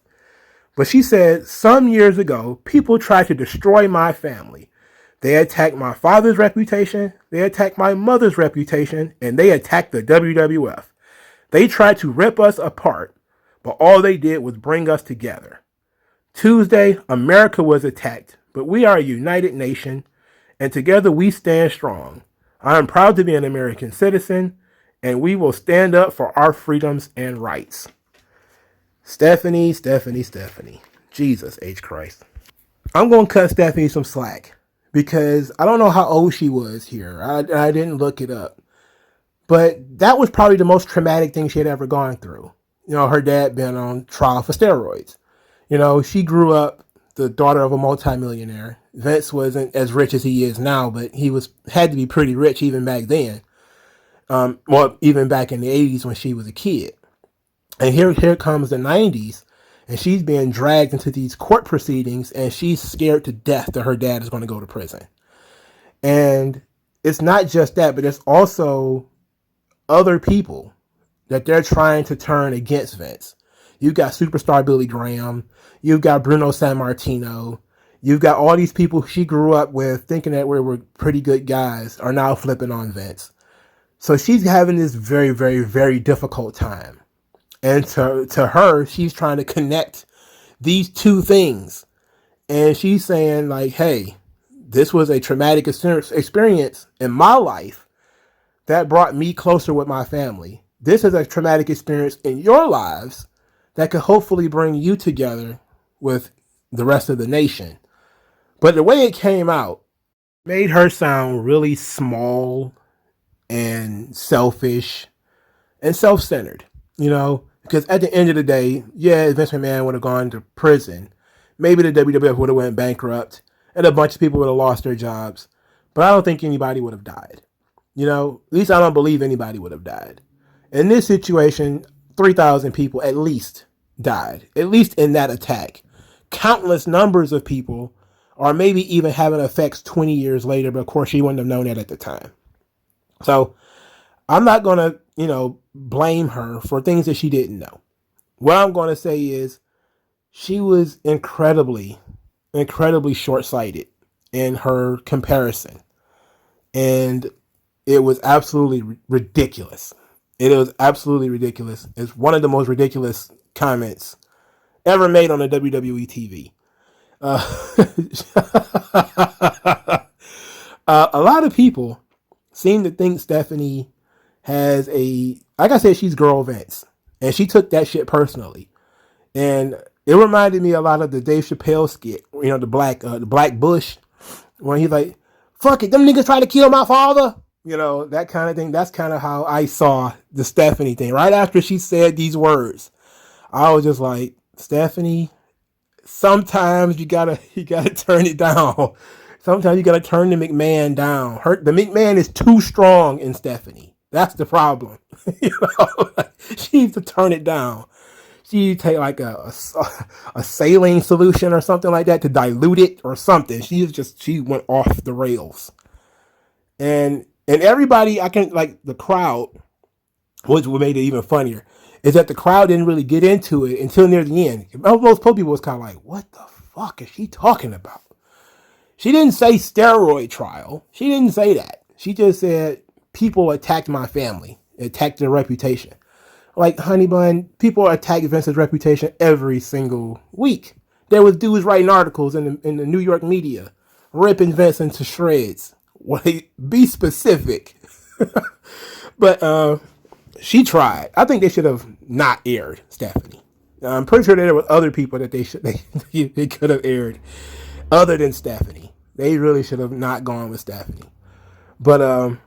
But she said, some years ago, people tried to destroy my family. They attacked my father's reputation, they attacked my mother's reputation, and they attacked the WWF. They tried to rip us apart, but all they did was bring us together. Tuesday, America was attacked, but we are a united nation, and together we stand strong. I am proud to be an American citizen, and we will stand up for our freedoms and rights. Stephanie. Jesus H. Christ. I'm going to cut Stephanie some slack because I don't know how old she was here. I didn't look it up. But that was probably the most traumatic thing she had ever gone through. Her dad being on trial for steroids. She grew up the daughter of a multimillionaire. Vince wasn't as rich as he is now, but he had to be pretty rich even back then. Even back in the 80s when she was a kid. And here comes the 90s, and she's being dragged into these court proceedings, and she's scared to death that her dad is going to go to prison. And it's not just that, but it's also other people that they're trying to turn against Vince. You've got superstar Billy Graham. You've got Bruno Sammartino. You've got all these people she grew up with thinking that we were pretty good guys are now flipping on Vince. So she's having this very, very, very difficult time. And to her, she's trying to connect these two things. And she's saying like, hey, this was a traumatic experience in my life that brought me closer with my family. This is a traumatic experience in your lives that could hopefully bring you together with the rest of the nation. But the way it came out made her sound really small and selfish and self-centered, you know, because at the end of the day, yeah, Vince McMahon would have gone to prison. Maybe the WWF would have went bankrupt and a bunch of people would have lost their jobs. But I don't think anybody would have died. You know, at least I don't believe anybody would have died. In this situation, 3,000 people at least died, at least in that attack. Countless numbers of people, or maybe even having effects 20 years later, but of course she wouldn't have known that at the time. So I'm not going to, you know, blame her for things that she didn't know. What I'm going to say is she was incredibly short-sighted in her comparison. And it was absolutely ridiculous. It was absolutely ridiculous. It's one of the most ridiculous comments ever made on the WWE TV. A lot of people seem to think Stephanie has like I said, she's girl Vince. And she took that shit personally. And it reminded me a lot of the Dave Chappelle skit, you know, the Black Bush, when he's like, fuck it, them niggas try to kill my father. You know, that kind of thing. That's kind of how I saw the Stephanie thing. Right after she said these words, I was just like, Stephanie, sometimes you gotta turn it down. Sometimes you gotta turn the McMahon down. The McMahon is too strong in Stephanie. That's the problem. You know, she needs to turn it down. She needs to take like a saline solution or something like that to dilute it or something. She went off the rails. And everybody, the crowd, which made it even funnier, is that the crowd didn't really get into it until near the end. Most people was kind of like, what the fuck is she talking about? She didn't say steroid trial. She didn't say that. She just said, people attacked my family, attacked their reputation. Like, honey bun, people attack Vince's reputation every single week. There was dudes writing articles in the New York media, ripping Vince into shreds. Wait, be specific. But she tried. I think they should have not aired Stephanie. I'm pretty sure there were other people that they could have aired other than Stephanie. They really should have not gone with Stephanie. But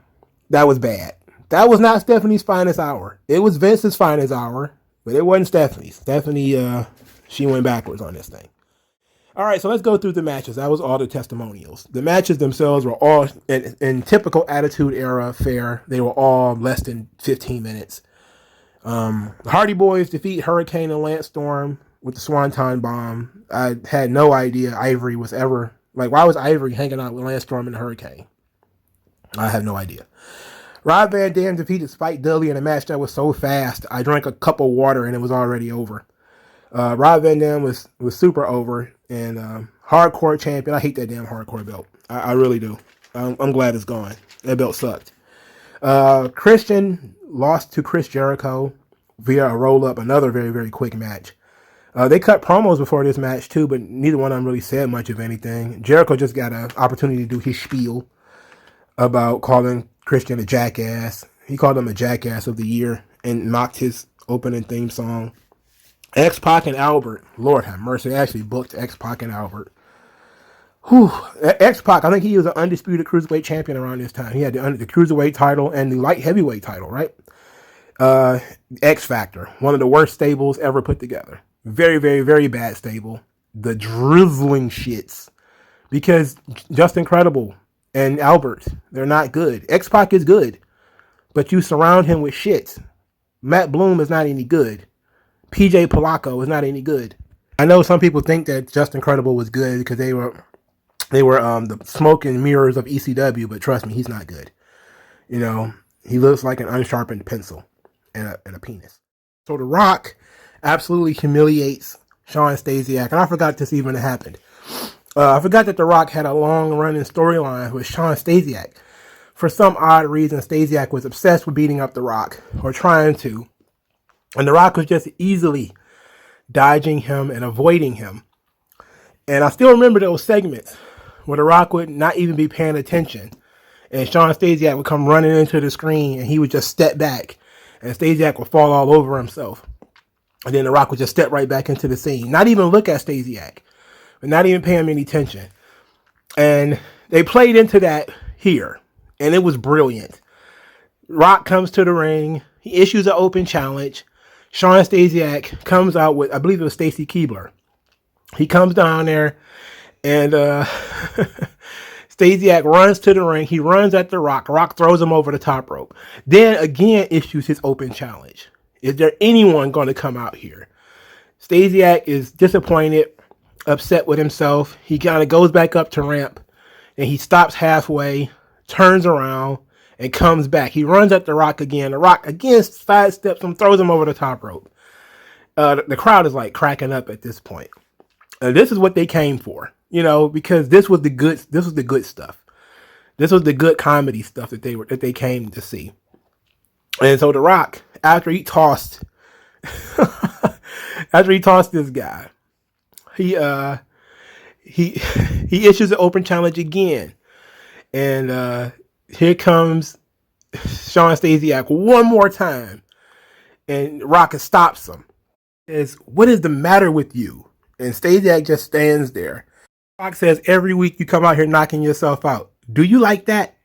that was bad. That was not Stephanie's finest hour. It was Vince's finest hour, but it wasn't Stephanie's. Stephanie, she went backwards on this thing. All right, so let's go through the matches. That was all the testimonials. The matches themselves were all in typical Attitude Era fare. They were all less than 15 minutes. Hardy Boys defeat Hurricane and Lance Storm with the Swanton Bomb. I had no idea Ivory was ever... Like, why was Ivory hanging out with Lance Storm and the Hurricane? I have no idea. Rob Van Dam defeated Spike Dudley in a match that was so fast, I drank a cup of water and it was already over. Rob Van Dam was super over, and hardcore champion. I hate that damn hardcore belt. I really do. I'm glad it's gone. That belt sucked. Christian lost to Chris Jericho via a roll-up, another very, very quick match. They cut promos before this match too, but neither one of them really said much of anything. Jericho just got an opportunity to do his spiel about calling Christian a jackass. He called him a jackass of the year and mocked his opening theme song. X-Pac and Albert, Lord have mercy, they actually booked X-Pac and Albert. Whew. X-Pac, I think he was an undisputed cruiserweight champion around this time. He had the cruiserweight title and the light heavyweight title, right? X Factor, one of the worst stables ever put together. Very, very, very bad stable. The drizzling shits. Because Justin Credible and Albert, they're not good. X-Pac is good, but you surround him with shits. Matt Bloom is not any good. PJ Polacco is not any good. I know some people think that Justin Credible was good because they were the smoke and mirrors of ECW, but trust me, he's not good. You know, he looks like an unsharpened pencil and a penis. So The Rock absolutely humiliates Shawn Stasiak, and I forgot this even happened. I forgot that The Rock had a long-running storyline with Shawn Stasiak. For some odd reason, Stasiak was obsessed with beating up The Rock, or trying to. And The Rock was just easily dodging him and avoiding him. And I still remember those segments where The Rock would not even be paying attention. And Sean Stasiak would come running into the screen and he would just step back. And Stasiak would fall all over himself. And then The Rock would just step right back into the scene. Not even look at Stasiak. But not even pay him any attention. And they played into that here. And it was brilliant. Rock comes to the ring. He issues an open challenge. Sean Stasiak comes out with, I believe it was Stacy Keibler. He comes down there and Stasiak runs to the ring. He runs at the Rock. Rock throws him over the top rope. Then again issues his open challenge. Is there anyone going to come out here? Stasiak is disappointed, upset with himself. He kind of goes back up to ramp and he stops halfway, turns around, and comes back. He runs at the Rock again. The Rock again sidesteps him, throws him over the top rope. The crowd is like cracking up at this point. This is what they came for, because this was the good stuff. This was the good comedy stuff that they came to see. And so The Rock, after he tossed this guy, he issues an open challenge again. And here comes Sean Stasiak one more time. And Rock stops him. Says, "What is the matter with you?" And Stasiak just stands there. Rock says, "Every week you come out here knocking yourself out. Do you like that?"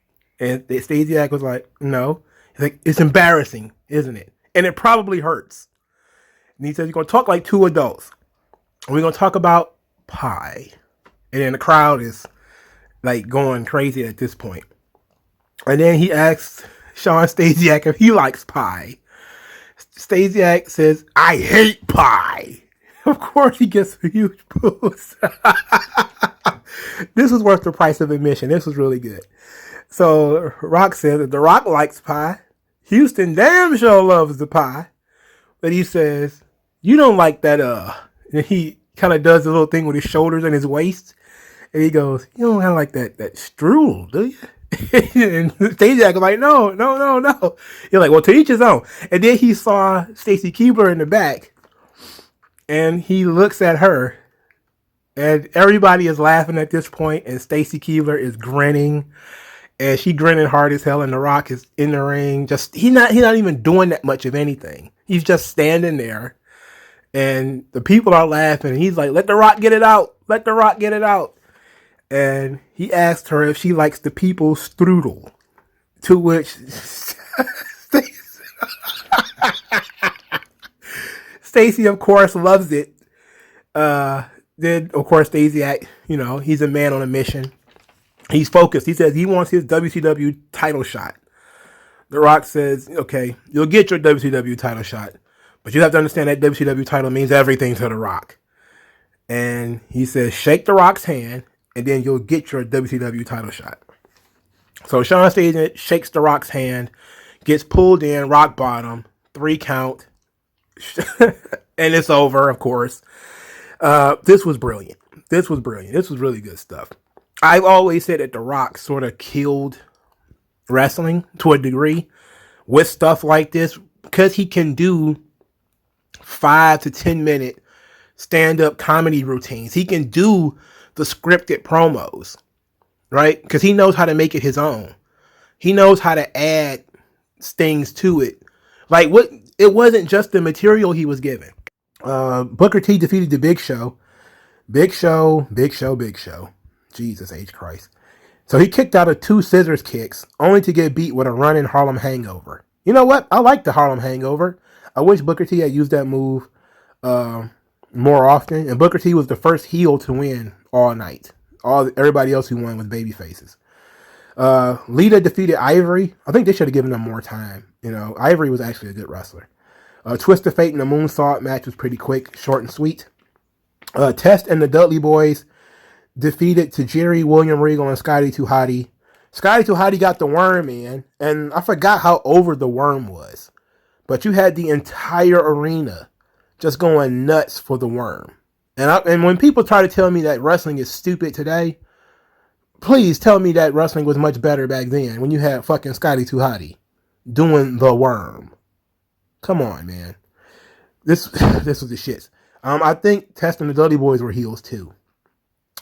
And Stasiak was like, "No." He's like, "It's embarrassing, isn't it? And it probably hurts." And he says, "You're going to talk like two adults. And we're going to talk about pie." And then the crowd is like going crazy at this point. And then he asks Sean Stasiak if he likes pie. Stasiak says, "I hate pie." Of course he gets a huge boost. This was worth the price of admission. This was really good. So Rock says that The Rock likes pie. Houston damn sure loves the pie. But he says, "You don't like that, And he kind of does a little thing with his shoulders and his waist. And he goes, "You don't kind of like that strudel, do you?" And Stasiak was like, no. He's like, "Well, to each his own." And then he saw Stacy Keibler in the back. And he looks at her. And everybody is laughing at this point. And Stacy Keibler is grinning. And she grinning hard as hell. And The Rock is in the ring. He's not even doing that much of anything. He's just standing there. And the people are laughing. And he's like, "Let The Rock get it out. Let The Rock get it out." And he asked her if she likes the people's strudel. To which Stacy, of course, loves it. Then, of course, Stasiak, he's a man on a mission. He's focused. He says he wants his WCW title shot. The Rock says, "Okay, you'll get your WCW title shot. But you have to understand that WCW title means everything to The Rock." And he says, "Shake The Rock's hand, and then you'll get your WCW title shot." So Sean Stasiak shakes The Rock's hand, gets pulled in, rock bottom, 3 count, and it's over, of course. This was brilliant. This was really good stuff. I've always said that The Rock sort of killed wrestling to a degree with stuff like this because he can do 5 to 10 minute stand-up comedy routines. He can do the scripted promos, right? Because he knows how to make it his own. He knows how to add things to it. Like, it wasn't just the material he was given. Booker T defeated the Big Show. Big Show. Jesus H. Christ. So he kicked out of 2 scissors kicks, only to get beat with a running Harlem Hangover. You know what? I like the Harlem Hangover. I wish Booker T had used that move more often. And Booker T was the first heel to win all night. Everybody else who won was baby faces. Lita defeated Ivory. I think they should have given them more time. Ivory was actually a good wrestler. Twist of Fate and the Moonsault match was pretty quick, short and sweet. Test and the Dudley Boys defeated Tajiri, William Regal, and Scotty 2 Hotty. Scotty 2 Hotty got the worm in, and I forgot how over the worm was. But you had the entire arena just going nuts for the worm. And when people try to tell me that wrestling is stupid today, please tell me that wrestling was much better back then when you had fucking Scotty 2 Hotty doing the worm. Come on, man. This this was the shits. I think Test and the Dudley Boys were heels too,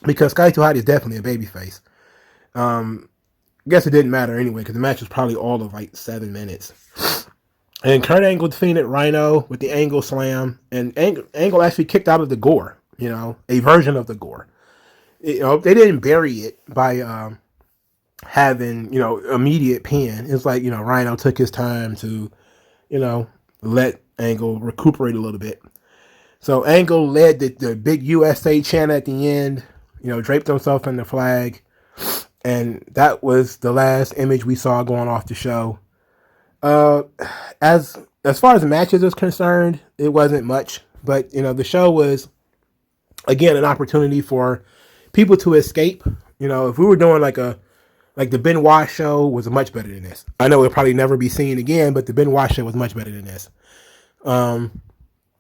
because Sky Too Hot is definitely a babyface. I guess it didn't matter anyway because the match was probably all of like 7 minutes. And Kurt Angle defeated Rhino with the Angle Slam, and Angle actually kicked out of the Gore. You know, a version of the Gore. You know, they didn't bury it by having, you know, immediate pin. It's like, you know, Rhino took his time to, you know, let Angle recuperate a little bit. So Angle led the big USA chant at the end, you know, draped himself in the flag. And that was the last image we saw going off the show. As far as the matches is concerned, it wasn't much. But, you know, the show was, again, an opportunity for people to escape. You know, if we were doing like the Benoit show was much better than this. I know it'll probably never be seen again, but the Benoit show was much better than this.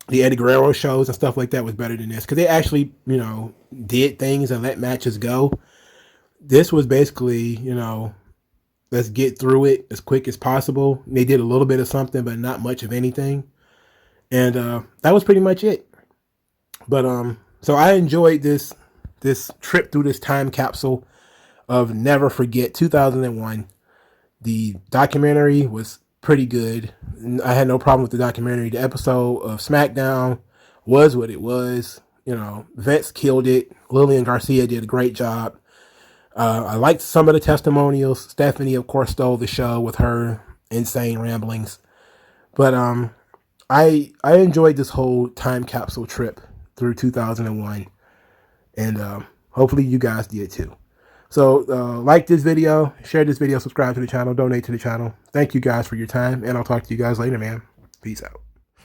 The Eddie Guerrero shows and stuff like that was better than this because they actually, you know, did things and let matches go. This was basically, you know, let's get through it as quick as possible. They did a little bit of something, but not much of anything. And that was pretty much it. But so I enjoyed this trip through this time capsule of Never Forget 2001. The documentary was pretty good. I had no problem with the documentary. The episode of Smackdown was what it was. You know, Vince killed it. Lillian Garcia did a great job. I liked some of the testimonials. Stephanie, of course, stole the show with her insane ramblings. But I enjoyed this whole time capsule trip through 2001. And hopefully you guys did too. So like this video, share this video, subscribe to the channel, donate to the channel. Thank you guys for your time, and I'll talk to you guys later, man. Peace out.